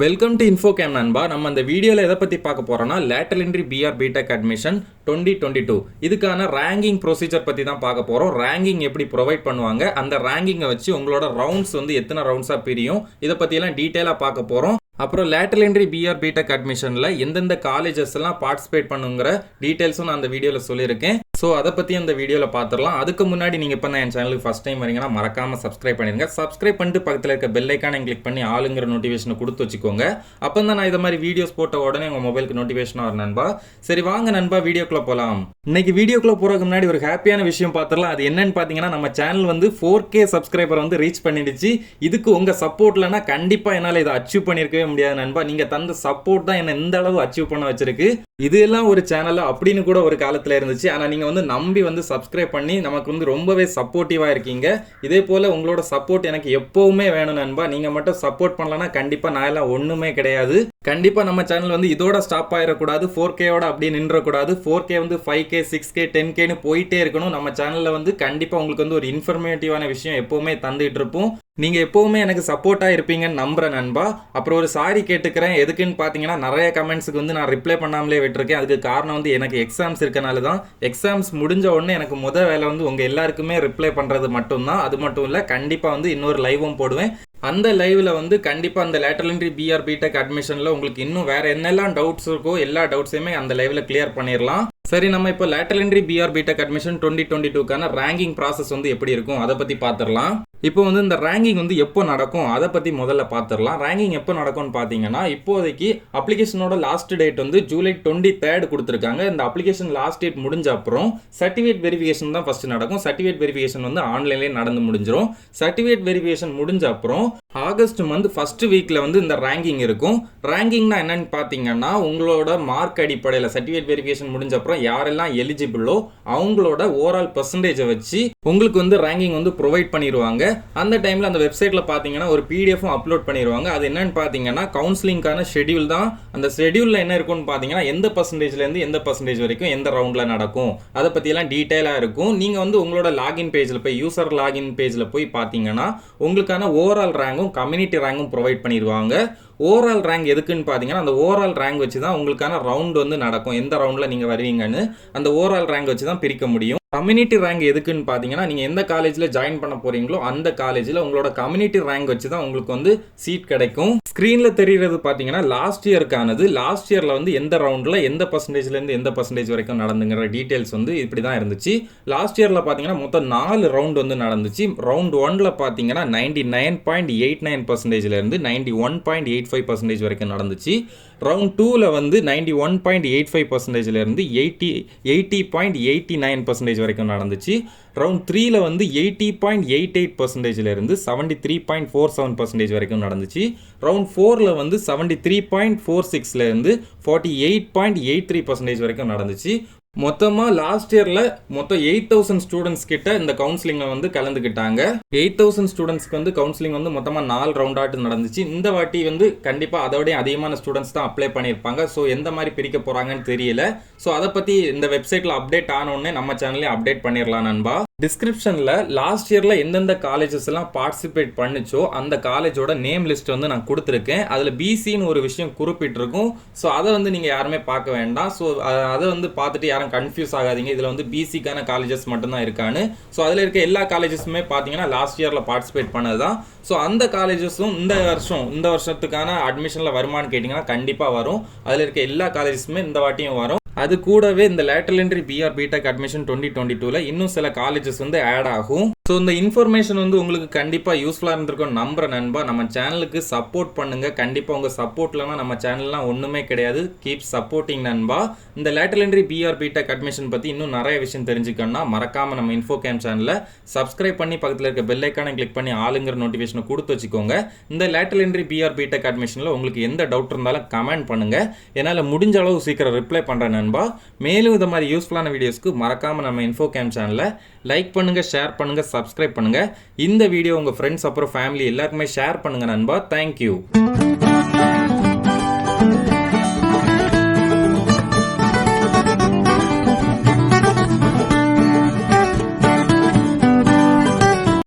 Welcome to இன்ஃபோகேம் நண்பா. நம்ம இந்த வீடியோவில் எதை பற்றி பார்க்க போகிறோம்னா லேட்டரல் என்ட்ரி பிஆர் B.Tech அட்மிஷன் 2022 இதுக்கான ரேங்கிங் ப்ரொசீஜர் பற்றி தான் பார்க்க போகிறோம். ரேங்கிங் எப்படி ப்ரொவைட் பண்ணுவாங்க, அந்த ரேங்கிங்கை வச்சு உங்களோட ரவுண்ட்ஸ் வந்து எத்தனை ரவுண்ட்ஸாக பிரியும், இதை பற்றியெல்லாம் டீட்டெயிலாக பார்க்க போகிறோம். அப்புறம் லேட்டரல் என்ட்ரி பிஆர் B.Tech அட்மிஷனில் எந்தெந்த காலேஜஸ் எல்லாம் பார்ட்டிசிபேட் பண்ணுங்கிற டீட்டெயில்ஸும் நான் அந்த வீடியோவில் சொல்லியிருக்கேன். ஸோ அதை பற்றி அந்த வீடியோவில் பார்த்துடலாம். அதுக்கு முன்னாடி நீங்கள் இப்போ என் சேனலுக்கு ஃபஸ்ட் டைம் வரீங்கன்னா மறக்காமல் சப்ஸ்கிரைப் பண்ணிடுங்க. சப்ஸ்கிரைப் பண்ணிட்டு பக்கத்தில் இருக்க பெல் ஐக்கானை கிளிக் பண்ணி ஆளுங்கிற நோட்டிஃபிகேஷனை கொடுத்து வச்சுக்கோங்க. அப்போ தான் நான் இதை மாதிரி வீடியோஸ் போட்ட உடனே உங்கள் மொபைலுக்கு நோட்டிஃபிகேஷனாக வரும் நண்பா. சரி வாங்க நண்பா, வீடியோக்குள்ளே போகலாம். இன்னைக்கு வீடியோக்குள்ளே போகிறதுக்கு முன்னாடி ஒரு ஹாப்பியான விஷயம் பார்த்துடலாம். அது என்னன்னு பார்த்தீங்கன்னா, நம்ம சேனல் வந்து 4K சப்ஸ்கிரைபர் வந்து ரீச் பண்ணிடுச்சு. இதுக்கு உங்கள் சப்போர்ட்லனா கண்டிப்பாக என்னால் இதை அச்சீவ் பண்ணியிருக்கவே முடியாது நண்பா. நீங்கள் தந்த சப்போர்ட் தான் என்னை இந்த அளவு அச்சீவ் பண்ண வச்சிருக்கு. இது எல்லாம் ஒரு சேனல் அப்படின்னு கூட ஒரு காலத்தில் இருந்துச்சு. ஆனால் நீங்கள் வந்து நம்பி வந்து சப்ஸ்கிரைப் பண்ணி நமக்கு வந்து ரொம்பவே சப்போர்ட்டிவாக இருக்கீங்க. இதே போல் உங்களோட சப்போர்ட் எனக்கு எப்போவுமே வேணும் நண்பா. நீங்கள் மட்டும் சப்போர்ட் பண்ணலன்னா கண்டிப்பாக நான் எல்லாம் ஒன்றுமே கிடையாது. கண்டிப்பாக நம்ம சேனல் வந்து இதோட ஸ்டாப் ஆகிடக்கூடாது, 4Kயோட அப்படி நின்றக்கூடாது. 4K வந்து 5K 6K 10Kன்னு போயிட்டே இருக்கணும். நம்ம சேனலில் வந்து கண்டிப்பாக உங்களுக்கு வந்து ஒரு இன்ஃபர்மேட்டிவான விஷயம் எப்போவுமே தந்துட்டு இருப்போம். நீங்கள் எப்போவுமே எனக்கு சப்போர்ட்டாக இருப்பீங்கன்னு நம்புகிறேன் நண்பா. அப்புறம் ஒரு சாரி கேட்டுக்கிறேன். எதுக்குன்னு பார்த்தீங்கன்னா, நிறைய கமெண்ட்ஸுக்கு வந்து நான் ரிப்ளை பண்ணாமலே விட்டுருக்கேன். அதுக்கு காரணம் வந்து எனக்கு எக்ஸாம்ஸ் இருக்கனால தான். எக்ஸாம்ஸ் முடிஞ்ச உடனே எனக்கு வேலை வந்து உங்கள் எல்லாருக்குமே ரிப்ளை பண்ணுறது மட்டும்தான். அது மட்டும் இல்லை, கண்டிப்பாக வந்து இன்னொரு லைவும் போடுவேன். அந்த லைவில் வந்து கண்டிப்பாக அந்த லேட்டரல் என்ட்ரி பிஆர் B.Tech அட்மிஷனில் உங்களுக்கு இன்னும் வேறு என்னெல்லாம் டவுட்ஸ் இருக்கோ எல்லா டவுட்ஸையுமே அந்த லைவில் கிளியர் பண்ணிடலாம். சரி, நம்ம இப்போ லேட்டரல் என்ட்ரி பிஆர் B.Tech அட்மிஷன் 2022க்கான ரேங்கிங் ப்ராசஸ் வந்து எப்படி இருக்கும் அதை பற்றி பார்த்துடலாம். இப்போ வந்து இந்த ரேங்கிங் வந்து எப்போ நடக்கும் அதை பற்றி முதல்ல பார்த்துடலாம். ரேங்கிங் எப்போ நடக்கும்னு பார்த்தீங்கன்னா, இப்போதைக்கு அப்ளிகேஷனோட லாஸ்ட் டேட் வந்து ஜூலை 23 கொடுத்துருக்காங்க. இந்த அப்ளிகேஷன் லாஸ்ட் டேட் முடிஞ்ச அப்புறம் சர்டிஃபிகேட் வெரிஃபிகேஷன் தான் ஃபர்ஸ்ட் நடக்கும். சர்டிஃபிகேட் வெரிஃபிகேஷன் வந்து ஆன்லைன்லேயே நடந்து முடிஞ்சிடும். சர்டிஃபிகேட் வெரிஃபிகேஷன் முடிஞ்ச அப்புறம் ஆகஸ்ட் மந்த் ஃபர்ஸ்ட் வீக்கில் வந்து இந்த ரேங்கிங் இருக்கும். ரேங்கிங்னா என்னன்னு பார்த்தீங்கன்னா, உங்களோட மார்க் அடிப்படையில் சர்டிஃபிகேட் வெரிஃபிகேஷன் முடிஞ்ச அப்புறம் யாரெல்லாம் எலிஜிபிளோ அவங்களோட ஓவரால் பர்சன்டேஜை வச்சு உங்களுக்கு வந்து ரேங்கிங் வந்து ப்ரொவைட் பண்ணிடுவாங்க. அந்த டைமில் அந்த வெப்சைட்டில் பார்த்தீங்கன்னா ஒரு பிடிஎஃப்பும் அப்லோட் பண்ணிடுவாங்க. அது என்னன்னு பார்த்தீங்கன்னா, கவுன்சிலிங்கான ஷெடியூல் தான். அந்த ஷெடியூலில் என்ன இருக்கும்னு பார்த்தீங்கன்னா, எந்த பர்சன்டேஜ்லேருந்து எந்த பர்சன்டேஜ் வரைக்கும் எந்த ரவுண்டில் நடக்கும் அதை பற்றியெல்லாம் டீட்டெயிலாக இருக்கும். நீங்கள் வந்து உங்களோட லாகின் பேஜில் போய் யூசர் லாகின் பேஜில் போய் பார்த்தீங்கன்னா உங்களுக்கான ஓவரால் ரேங்கும் கம்யூனிட்டி ரேங்கும் ப்ரொவைட் பண்ணிடுவாங்க. ஓவரால் ரேங்க் எதுக்குன்னு பார்த்தீங்கன்னா, அந்த ஓவரால் ரேங்க் வச்சு தான் உங்களுக்கான ரவுண்ட் வந்து நடக்கும். எந்த ரவுண்டில் நீங்கள் வருவீங்கன்னு அந்த ஓவரால் ரேங்க் வச்சு தான் பிரிக்க முடியும். கம்யூனிட்டி ரேங்க் எதுக்குன்னு பார்த்தீங்கன்னா, நீங்கள் எந்த காலேஜில் ஜாயின் பண்ண போகிறீங்களோ அந்த காலேஜில் உங்களோட கம்யூனிட்டி ரேங்க் வச்சு தான் உங்களுக்கு வந்து சீட் கிடைக்கும். ஸ்க்ரீனில் தெரிகிறது பார்த்தீங்கன்னா லாஸ்ட் இயருக்கானது. லாஸ்ட் இயரில் வந்து எந்த ரவுண்டில் எந்த பர்சன்டேஜ்லேருந்து எந்த பர்சன்டேஜ் வரைக்கும் நடந்துங்கிற டீட்டெயில்ஸ் வந்து இப்படி தான் இருந்துச்சு. லாஸ்ட் இயரில் பார்த்தீங்கன்னா மொத்தம் 4 ரவுண்ட் வந்து நடந்துச்சு. ரவுண்ட் 1ல் பார்த்தீங்கன்னா 99.89%லேருந்து 91.85% வரைக்கும் நடந்துச்சு. ரவுண்ட் 2ல் வந்து 91.85%லேருந்து 80.89% வரைக்கும் நடந்துச்சு. ரவுண்ட் 3ல வந்து 80.88%லேருந்து 73.47% வரைக்கும் நடந்துச்சு. ரவுண்ட் 4ல வந்து 73.46லேருந்து 48.83% வரைக்கும் நடந்துச்சு. மொத்தமாக லாஸ்ட் இயரில் மொத்தம் 8000 ஸ்டூடெண்ட்ஸ் கிட்ட இந்த கவுன்சிலிங்கில் வந்து கலந்துக்கிட்டாங்க. 8000 ஸ்டூடெண்ட்ஸ்க்கு வந்து கவுன்சிலிங் வந்து மொத்தமாக 4 ரவுண்டாட்டு நடந்துச்சு. இந்த வாட்டி வந்து கண்டிப்பாக அதோடய அதிகமான ஸ்டூடெண்ட்ஸ் தான் அப்ளை பண்ணியிருப்பாங்க. ஸோ எந்த மாதிரி பிரிக்க போகிறாங்கன்னு தெரியல. ஸோ அதை பற்றி இந்த வெப்சைட்டில் அப்டேட் ஆனோடனே நம்ம சேனல்லே அப்டேட் பண்ணிடலாம் நண்பா. டிஸ்கிரிப்ஷனில் லாஸ்ட் இயரில் எந்தெந்த காலேஜஸ் எல்லாம் பார்ட்டிசிபேட் பண்ணிச்சோ அந்த காலேஜோட நேம் லிஸ்ட் வந்து நான் கொடுத்துருக்கேன். அதில் பிசின்னு ஒரு விஷயம் குறிப்பிட்டிருக்கும். ஸோ அதை வந்து நீங்கள் யாருமே பார்க்க வேண்டாம். ஸோ அதை வந்து பார்த்துட்டு யாரும் கன்ஃபியூஸ் ஆகாதீங்க. இதில் வந்து பிசிக்கான காலேஜஸ் மட்டும்தான் இருக்கான்னு. ஸோ அதில் இருக்க எல்லா காலேஜஸுமே பார்த்தீங்கன்னா லாஸ்ட் இயரில் பார்ட்டிசிபேட் பண்ணது தான். ஸோ அந்த காலேஜஸும் இந்த வருஷத்துக்கான அட்மிஷனில் வருமானு கேட்டிங்கன்னா கண்டிப்பாக வரும். அதில் இருக்க எல்லா காலேஜஸுமே இந்த வாட்டியும் வரும். அது கூடவே இந்த லேட்டரல் என்ட்ரி பிஆர் B.Tech அட்மிஷன் 2022ல இன்னும் சில காலேஜஸ் வந்து ஆட் ஆகும். ஸோ இந்த இன்ஃபர்மேஷன் வந்து உங்களுக்கு கண்டிப்பாக யூஸ்ஃபுல்லாக இருந்திருக்கும் நம்புறேன் நண்பா. நம்ம சேனலுக்கு சப்போர்ட் பண்ணுங்க. கண்டிப்பாக உங்கள் சப்போர்ட் இல்லைனா நம்ம சேனல்லாம் ஒன்றுமே கிடையாது. கீப் சப்போர்ட்டிங் நண்பா. இந்த லேட்டரல் என்ட்ரி பிஆர் B.Tech அட்மிஷன் பற்றி இன்னும் நிறைய விஷயம் தெரிஞ்சுக்கணும்னா மறக்காமல் நம்ம இன்ஃபோகேம் சேனலை சப்ஸ்கிரைப் பண்ணி பக்கத்தில் இருக்க பெல் ஐக்கானை கிளிக் பண்ணி ஆளுங்கிற நோட்டிஃபிகேஷனை கொடுத்து வச்சுக்கோங்க. இந்த லேட்டரல் என்ட்ரி பிஆர் B.Tech அட்மிஷனில் உங்களுக்கு எந்த டவுட் இருந்தாலும் கமெண்ட் பண்ணுங்கள். என்னால் முடிஞ்ச அளவு சீக்கிரம் ரிப்ளை பண்ணுறேன் நண்பா. மேலும் இந்த மாதிரி யூஸ்ஃபுல்லான வீடியோஸ்க்கு மறக்காமல் நம்ம இன்ஃபோகேம் சேனலை லைக் பண்ணுங்கள், ஷேர் பண்ணுங்கள், சப்ஸ்கிரைப் பண்ணுங்கள். இந்த வீடியோ உங்கள் ஃப்ரெண்ட்ஸ் அப்புறம் ஃபேமிலி எல்லாருக்குமே ஷேர் பண்ணுங்கள் நண்பா. தேங்க்யூ.